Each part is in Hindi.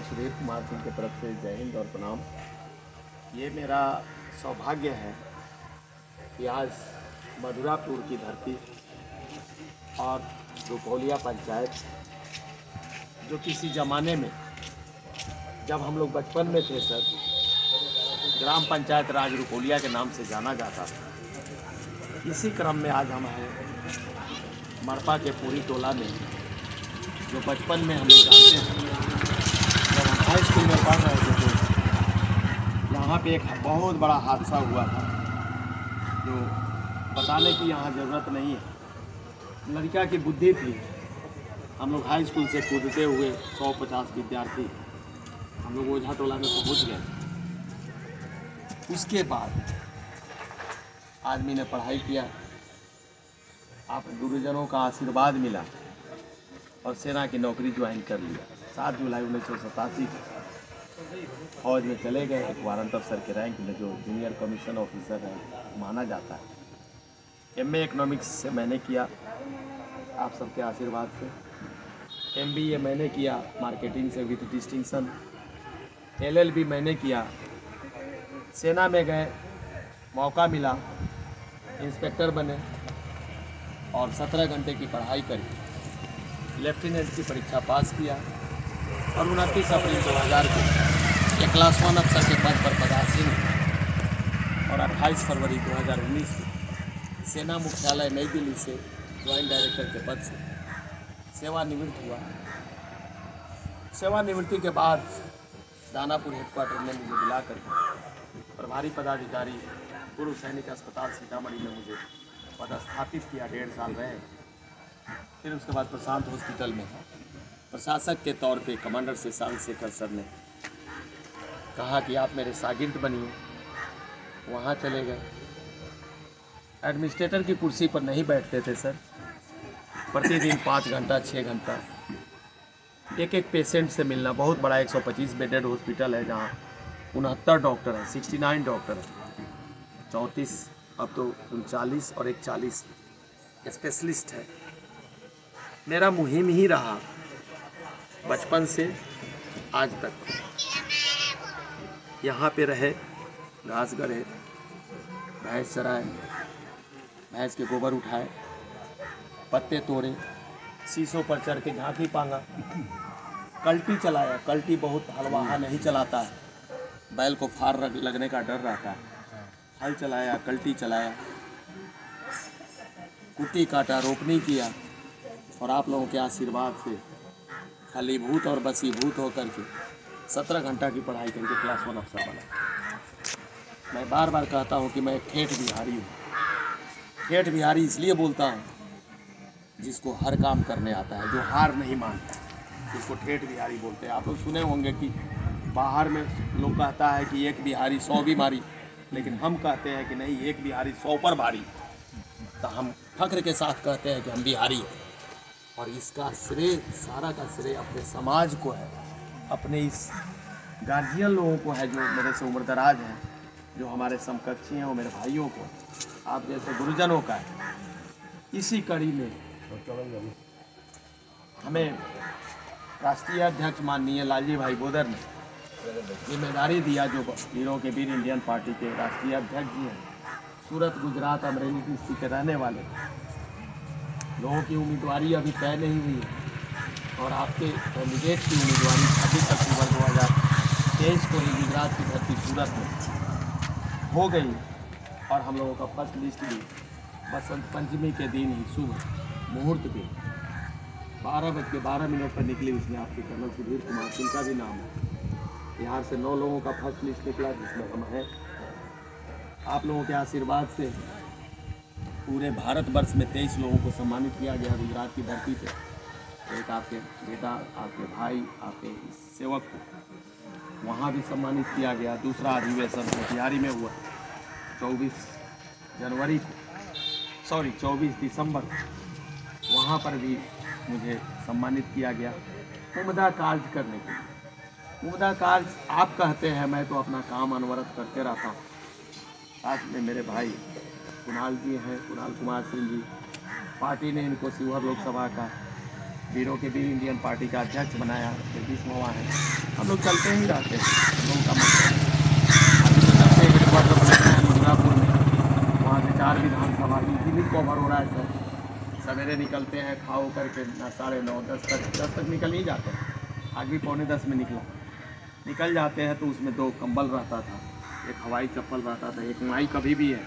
सुधीर कुमार सिंह की तरफ से जय हिंद और प्रणाम। ये मेरा सौभाग्य है कि आज मधुरापुर की धरती और रुपौलिया पंचायत, जो किसी ज़माने में जब हम लोग बचपन में थे सर, ग्राम पंचायत राज रुपौलिया के नाम से जाना जाता था। इसी क्रम में आज हम हैं मरपा के पूरी टोला में, जो बचपन में हम लोग जानते हैं जब हम हाई स्कूल में पढ़ रहे थे तो यहाँ पे एक बहुत बड़ा हादसा हुआ था, जो बताने की यहाँ ज़रूरत नहीं है। लड़का की बुद्धि थी। हम लोग हाई स्कूल से कूदते हुए 150 विद्यार्थी हम लोग ओझा टोला में पहुँच गए। उसके बाद आदमी ने पढ़ाई किया, आप गुरुजनों का आशीर्वाद मिला और सेना की नौकरी ज्वाइन कर लिया। 7 जुलाई 1987 को फौज में चले गए, एक वारंट अफसर के रैंक में, जो जूनियर कमीशन ऑफिसर है माना जाता है। MA इकोनॉमिक्स से मैंने किया आप सबके आशीर्वाद से। MBA मैंने किया मार्केटिंग से विद डिस्टिंक्शन। LLB मैंने किया। सेना में गए, मौका मिला, इंस्पेक्टर बने और 17 घंटे की पढ़ाई करी। लेफ्टिनेंट की परीक्षा पास किया और 29 अप्रैल 2000 को एक क्लास 1 अफसर के पद पर पदासीन और 28 फरवरी 2019 सेना मुख्यालय नई दिल्ली से ज्वाइंट डायरेक्टर के पद से सेवानिवृत्त हुआ। सेवानिवृत्ति के बाद दानापुर हेडक्वार्टर में मुझे बुला कर प्रभारी पदाधिकारी पूर्व सैनिक अस्पताल सीतामढ़ी में मुझे पदस्थापित किया। 1.5 साल रहे। फिर उसके बाद प्रशांत हॉस्पिटल में प्रशासक के तौर पे कमांडर से शेखर सर ने कहा कि आप मेरे शागिर्द बनिए। वहाँ चले गए। एडमिनिस्ट्रेटर की कुर्सी पर नहीं बैठते थे सर। प्रतिदिन 5 घंटा 6 घंटा एक पेशेंट से मिलना। बहुत बड़ा 125 बेडेड हॉस्पिटल है, जहाँ 69 डॉक्टर हैं, 69 डॉक्टर हैं, 34 अब तो 39 और 41 स्पेशलिस्ट है। मेरा मुहिम ही रहा बचपन से आज तक। यहाँ पे रहे, घास गड़े, भैंस चराए, भैंस के गोबर उठाए, पत्ते तोड़े, शीशों पर चढ़ के झांकी पांगा, कल्टी चलाया। कल्टी बहुत हलवाहा नहीं चलाता है, बैल को फार लगने का डर रहता है। हल चलाया, कल्टी चलाया, कुट्टी काटा, रोपनी किया और आप लोगों के आशीर्वाद से फलीभूत और बसीभूत होकर के 17 घंटा की पढ़ाई करके क्लास 1 अफसर बना। मैं बार बार कहता हूँ कि मैं एक ठेठ बिहारी हूँ। ठेठ बिहारी इसलिए बोलता हूँ जिसको हर काम करने आता है, जो हार नहीं मानता, जिसको ठेठ बिहारी बोलते हैं। आप लोग सुने होंगे कि बाहर में लोग कहता है कि एक बिहारी 100 बीमारी, लेकिन हम कहते हैं कि नहीं, एक बिहारी 100 पर भारी। तो हम फख्र के साथ कहते हैं कि हम बिहारी हैं। और इसका श्रेय, सारा का श्रेय अपने समाज को है, अपने इस गार्जियन लोगों को है, जो मेरे से उम्रदराज हैं, जो हमारे समकक्षी हैं, वो मेरे भाइयों को, आप जैसे गुरुजनों का है। इसी कड़ी में हमें राष्ट्रीय अध्यक्ष माननीय लालजी भाई बोदर ने जिम्मेदारी दिया, जो वीरों के वीर इंडियन पार्टी के राष्ट्रीय अध्यक्ष जी हैं, सूरत, गुजरात, अमरेली डिस्ट्रिक्ट के रहने वाले लोगों की उम्मीदवारी अभी तय नहीं हुई है और आपके कैंडिडेट की उम्मीदवारी 26 अक्टूबर 2023 को ही गुजरात की धरती सूरत में हो गई। और हम लोगों का फर्स्ट लिस्ट भी बसंत पंचमी के दिन ही सुबह मुहूर्त पे 12:12 पर निकली। उसमें आपके कर्नल सुधीर कुमार सिंह का भी नाम है। बिहार से 9 लोगों का फर्स्ट लिस्ट निकला, जिसमें हम हैं। आप लोगों के आशीर्वाद से पूरे भारतवर्ष में 23 लोगों को सम्मानित किया गया गुजरात की धरती पे। एक आपके बेटा, आपके भाई, आपके सेवक को वहाँ भी सम्मानित किया गया। दूसरा अधिवेशन मोतिहारी में हुआ 24 दिसंबर को, वहाँ पर भी मुझे सम्मानित किया गया उम्दा कार्य करने के लिए। उम्दा कार्य आप कहते हैं, मैं तो अपना काम अनवरत करते रहता हूँ। साथ में मेरे भाई कुणाल जी हैं, कुणाल कुमार सिंह जी, पार्टी ने इनको शिवहर लोकसभा का वीरों के भी इंडियन पार्टी का अध्यक्ष बनाया, 23वां है। हम लोग चलते ही रहते हैं, हम लोगों का मथुरापुर में, वहाँ से 4 विधानसभा इजीली कवर हो रहा है सर। सवेरे निकलते हैं खाओ करके 9:30 10 तक निकल ही जाते हैं। आज भी 9:45 में निकल जाते हैं तो उसमें 2 कंबल रहता था, एक हवाई चप्पल रहता था, एक माई कभी भी है,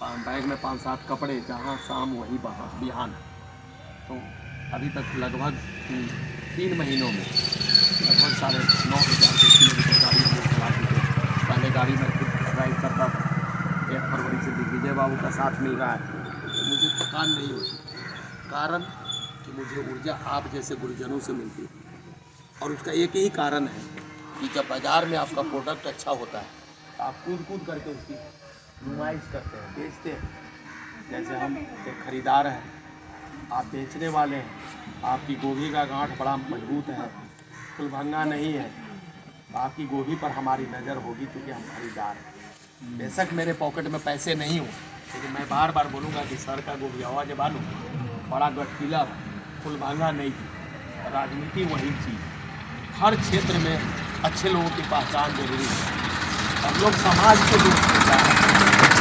बैग में 5-7 कपड़े, जहाँ शाम वही बिहान। तो अभी तक लगभग 3 महीनों में लगभग 9,500 किलोमीटर गाड़ी चला चुके। पहले गाड़ी में खुद ड्राइव करता था, 1 फरवरी से दिग्विजय बाबू का साथ मिल रहा है, तो मुझे थकान नहीं होती। कारण कि मुझे ऊर्जा आप जैसे गुरुजनों से मिलती है, और उसका एक ही कारण है कि जब बाज़ार में आपका प्रोडक्ट अच्छा होता है तो आप कूद करके उसकी नुमाइश करते हैं, बेचते हैं। जैसे हम एक खरीदार हैं, आप बेचने वाले हैं, आपकी गोभी का गांठ बड़ा मजबूत है, फुलभंगा नहीं है, तो आपकी गोभी पर हमारी नज़र होगी क्योंकि हम खरीदार हैं। बेशक मेरे पॉकेट में पैसे नहीं हो, लेकिन मैं बार बार बोलूँगा कि सर का गोभी आवाज़ बालू बड़ा गठीला, फुलभंगा नहीं थी। राजनीति वही चीज़, हर क्षेत्र में अच्छे लोगों की पहचान जरूरी है। और लोग समाज को दोष देता है,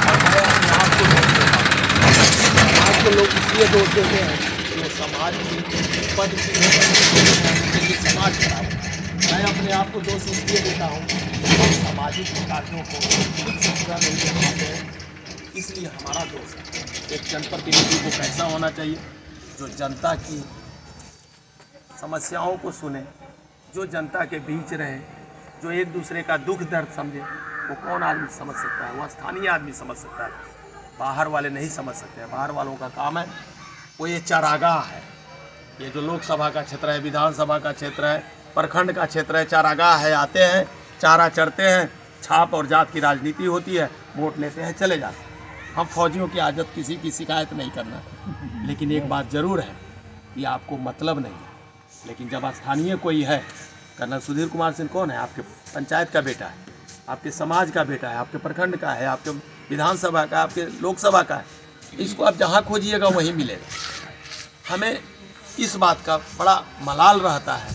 और मैं अपने आप को दोष देता हूँ। समाज को लोग इसलिए दोष देते हैं कि वो समाज की पद की समाज खराब। मैं अपने आप को दोष इसलिए देता हूँ कि सामाजिक कार्यों को खुद से पूरा नहीं कर पाते हैं, इसलिए हमारा दोष है। एक जनप्रतिनिधि को कैसा होना चाहिए, जो जनता की समस्याओं को सुने, जो जनता के बीच रहे, जो एक दूसरे का दुख दर्द समझे। वो कौन आदमी समझ सकता है? वो स्थानीय आदमी समझ सकता है, बाहर वाले नहीं समझ सकते हैं। बाहर वालों का काम है, वो ये चारागाह है। ये जो लोकसभा का क्षेत्र है, विधानसभा का क्षेत्र है, प्रखंड का क्षेत्र है, चारागाह है। आते हैं, चारा चढ़ते हैं, छाप और जात की राजनीति होती है, वोट लेते हैं, चले जाते हैं। हम फौजियों की आदत किसी की शिकायत नहीं करना, लेकिन एक बात ज़रूर है कि आपको मतलब नहीं है। लेकिन जब स्थानीय कोई है, कर्नल सुधीर कुमार सिंह कौन है? आपके पंचायत का बेटा है, आपके समाज का बेटा है, आपके प्रखंड का है, आपके विधानसभा का, आपके लोकसभा का है। इसको आप जहाँ खोजिएगा वहीं मिलेगा। हमें इस बात का बड़ा मलाल रहता है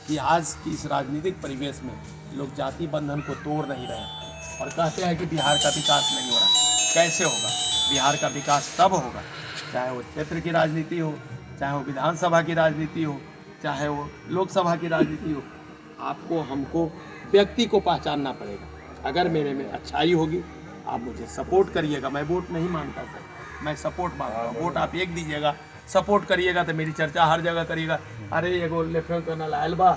कि आज की इस राजनीतिक परिवेश में लोग जाति बंधन को तोड़ नहीं रहे हैं और कहते हैं कि बिहार का विकास नहीं हो रहा है। कैसे होगा? बिहार का विकास तब होगा चाहे वो क्षेत्र की राजनीति हो, चाहे वो विधानसभा की राजनीति हो, चाहे वो लोकसभा की राजनीति हो। आपको हमको व्यक्ति को पहचानना पड़ेगा। अगर मेरे में अच्छाई होगी, आप मुझे सपोर्ट करिएगा। मैं वोट नहीं मांगता सर, मैं सपोर्ट मांगता हूँ। वोट आप एक दीजिएगा, सपोर्ट करिएगा तो मेरी चर्चा हर जगह करिएगा। अरे एगो लेफ्टिनेंट कर्नल आयल बा,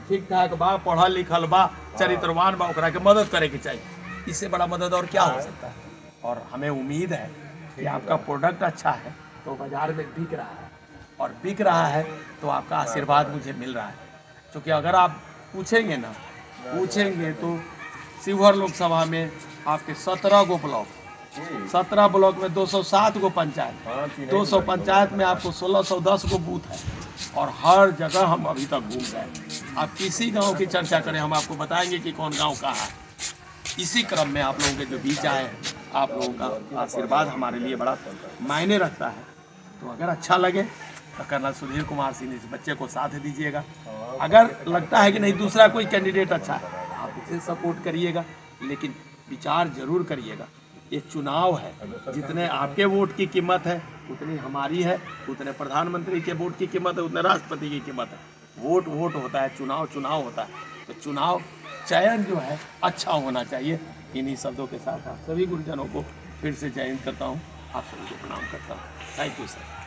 ठीक ठाक बा, पढ़ल लिखल बा, चरित्रवान बा, ओकरा के मदद करे के चाहिए। इससे बड़ा मदद और क्या हो सकता है? और हमें उम्मीद है कि आपका प्रोडक्ट अच्छा है तो बाज़ार में बिक रहा है, और बिक रहा है तो आपका आशीर्वाद मुझे मिल रहा है। क्योंकि अगर आप पूछेंगे तो शिवहर लोकसभा में आपके 17 गो ब्लॉक, 17 ब्लॉक में 207 गो पंचायत, 200 पंचायत में आपको 1610 गो बूथ है, और हर जगह हम अभी तक घूम गए। आप किसी गांव की चर्चा करें, हम आपको बताएंगे कि कौन गांव कहाँ है। इसी क्रम में आप लोगों के जो बीच आए हैं, आप लोगों का आशीर्वाद हमारे लिए बड़ा मायने रखता है। तो अगर अच्छा लगे तो कर्नल सुधीर कुमार सिंह इस बच्चे को साथ दीजिएगा। अगर लगता है कि नहीं दूसरा कोई कैंडिडेट अच्छा है, आप इसे सपोर्ट करिएगा, लेकिन विचार जरूर करिएगा। ये चुनाव है, जितने आपके वोट की कीमत है उतनी हमारी है, उतने प्रधानमंत्री के वोट की कीमत है, उतने राष्ट्रपति की कीमत है। वोट होता है, चुनाव होता है। तो चुनाव चयन जो है अच्छा होना चाहिए। इन्हीं शब्दों के साथ आप सभी गुरुजनों को फिर से जय हिंद करता हूँ, आप सभी को प्रणाम करता हूँ। Thank you sir.